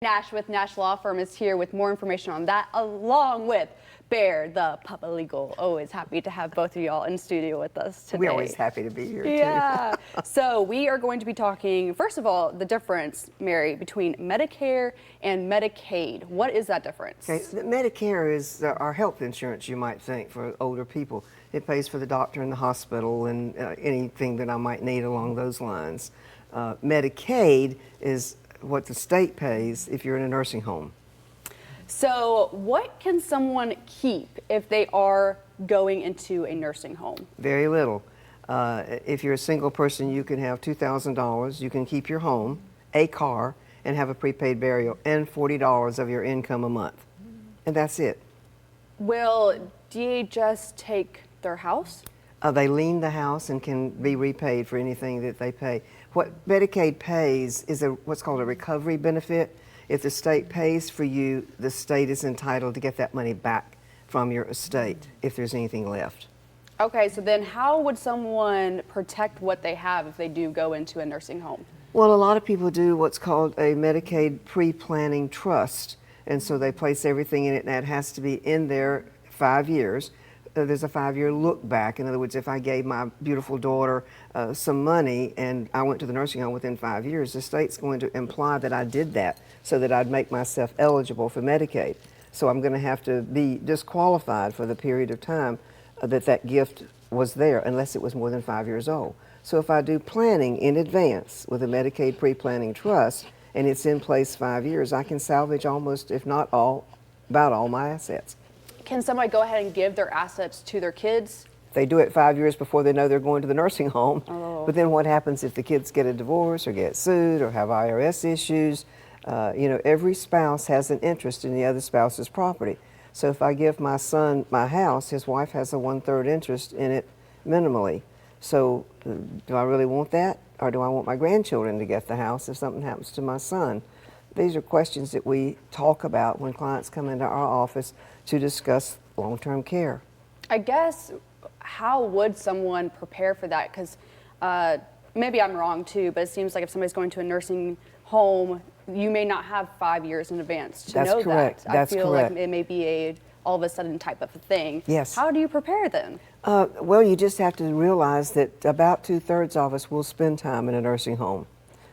Nash with Nash Law Firm is here with more information on that, along with Bear, the paralegal. Always happy to have both of y'all in studio with us today. We're always happy to be here, too. Yeah. So we are going to be talking, first of all, the difference, Mary, between Medicare and Medicaid. What is that difference? Okay, Medicare is our health insurance, you might think, for older people. It pays for the doctor in the hospital and anything that I might need along those lines. Medicaid is what the state pays if you're in a nursing home. So what can someone keep if they are going into a nursing home? Very little. If you're a single person, you can have $2,000. You can keep your home, a car, and have a prepaid burial, and $40 of your income a month. And that's it. Will DHS take their house? They lien the house and can be repaid for anything that they pay. What Medicaid pays is what's called a recovery benefit. If the state pays for you, the state is entitled to get that money back from your estate if there's anything left. Okay, so then how would someone protect what they have if they do go into a nursing home? Well, a lot of people do what's called a Medicaid pre-planning trust, and so they place everything in it, and that has to be in there 5 years. There's a 5-year look back. In other words, if I gave my beautiful daughter some money and I went to the nursing home within 5 years, the state's going to imply that I did that so that I'd make myself eligible for Medicaid. So I'm going to have to be disqualified for the period of time that gift was there, unless it was more than 5 years old. So if I do planning in advance with a Medicaid pre-planning trust and it's in place 5 years, I can salvage almost, if not all, about all my assets. Can somebody go ahead and give their assets to their kids? They do it 5 years before they know they're going to the nursing home. Oh. But then what happens if the kids get a divorce or get sued or have IRS issues? Every spouse has an interest in the other spouse's property. So if I give my son my house, his wife has a 1/3 interest in it minimally. So do I really want that? Or do I want my grandchildren to get the house if something happens to my son? These are questions that we talk about when clients come into our office to discuss long-term care. I guess, how would someone prepare for that? Because maybe I'm wrong too, but it seems like if somebody's going to a nursing home, you may not have 5 years in advance to know correct. that. That's I feel correct. like it may be a all of a sudden type of a thing. Yes. How do you prepare then? Well, you just have to realize that about 2/3 of us will spend time in a nursing home,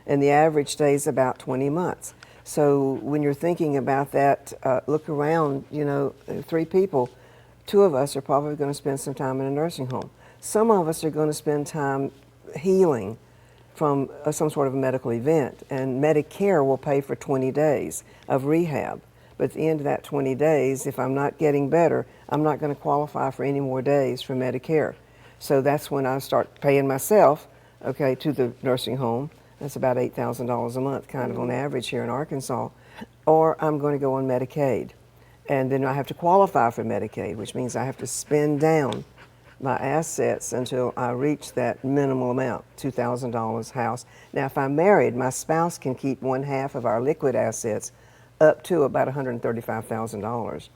and the average stay is about 20 months. So when you're thinking about that, look around, 3 people, 2 of us are probably going to spend some time in a nursing home. Some of us are going to spend time healing from some sort of a medical event, and Medicare will pay for 20 days of rehab. But at the end of that 20 days, if I'm not getting better, I'm not going to qualify for any more days for Medicare. So that's when I start paying myself, to the nursing home. That's about $8,000 a month, kind of on average here in Arkansas. Or I'm going to go on Medicaid. And then I have to qualify for Medicaid, which means I have to spend down my assets until I reach that minimal amount, $2,000 house. Now, if I'm married, my spouse can keep 1/2 of our liquid assets up to about $135,000.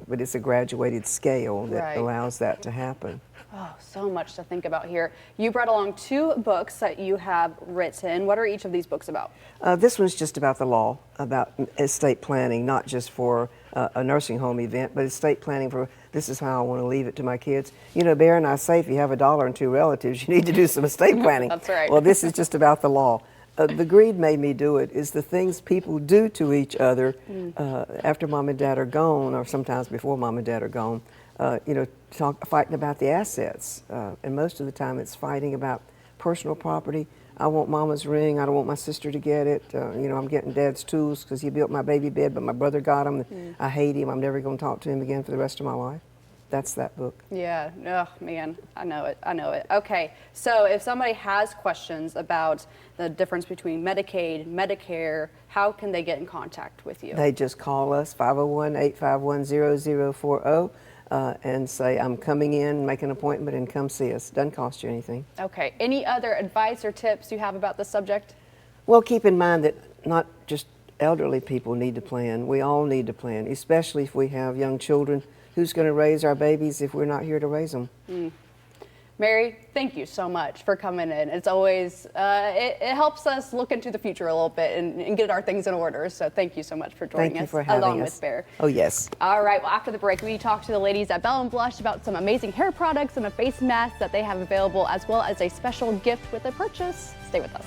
But it's a graduated scale that allows that to happen. Oh, so much to think about here. You brought along 2 books that you have written. What are each of these books about? This one's just about the law, about estate planning, not just for a nursing home event, but estate planning for, this is how I want to leave it to my kids. Bear and I say, if you have $1 and 2 relatives, you need to do some estate planning. That's right. Well, this is just about the law. The greed made me do it is the things people do to each other after mom and dad are gone, or sometimes before mom and dad are gone. Fighting about the assets. And most of the time it's fighting about personal property. I want mama's ring. I don't want my sister to get it. I'm getting dad's tools because he built my baby bed, but my brother got them. I hate him. I'm never going to talk to him again for the rest of my life. That's that book. Yeah, oh man, I know it. Okay, so if somebody has questions about the difference between Medicaid, Medicare, how can they get in contact with you? They just call us, 501-851-0040, and say, I'm coming in, make an appointment, and come see us. Doesn't cost you anything. Okay, any other advice or tips you have about the subject? Well, keep in mind that not just elderly people need to plan. We all need to plan, especially if we have young children. Who's going to raise our babies if we're not here to raise them? Mary, thank you so much for coming in. It's always, it helps us look into the future a little bit and get our things in order. So thank you so much for joining Thank you us for having along us. with Bear. Oh, yes. All right, well, after the break, we talked to the ladies at Bell & Blush about some amazing hair products and a face mask that they have available, as well as a special gift with a purchase. Stay with us.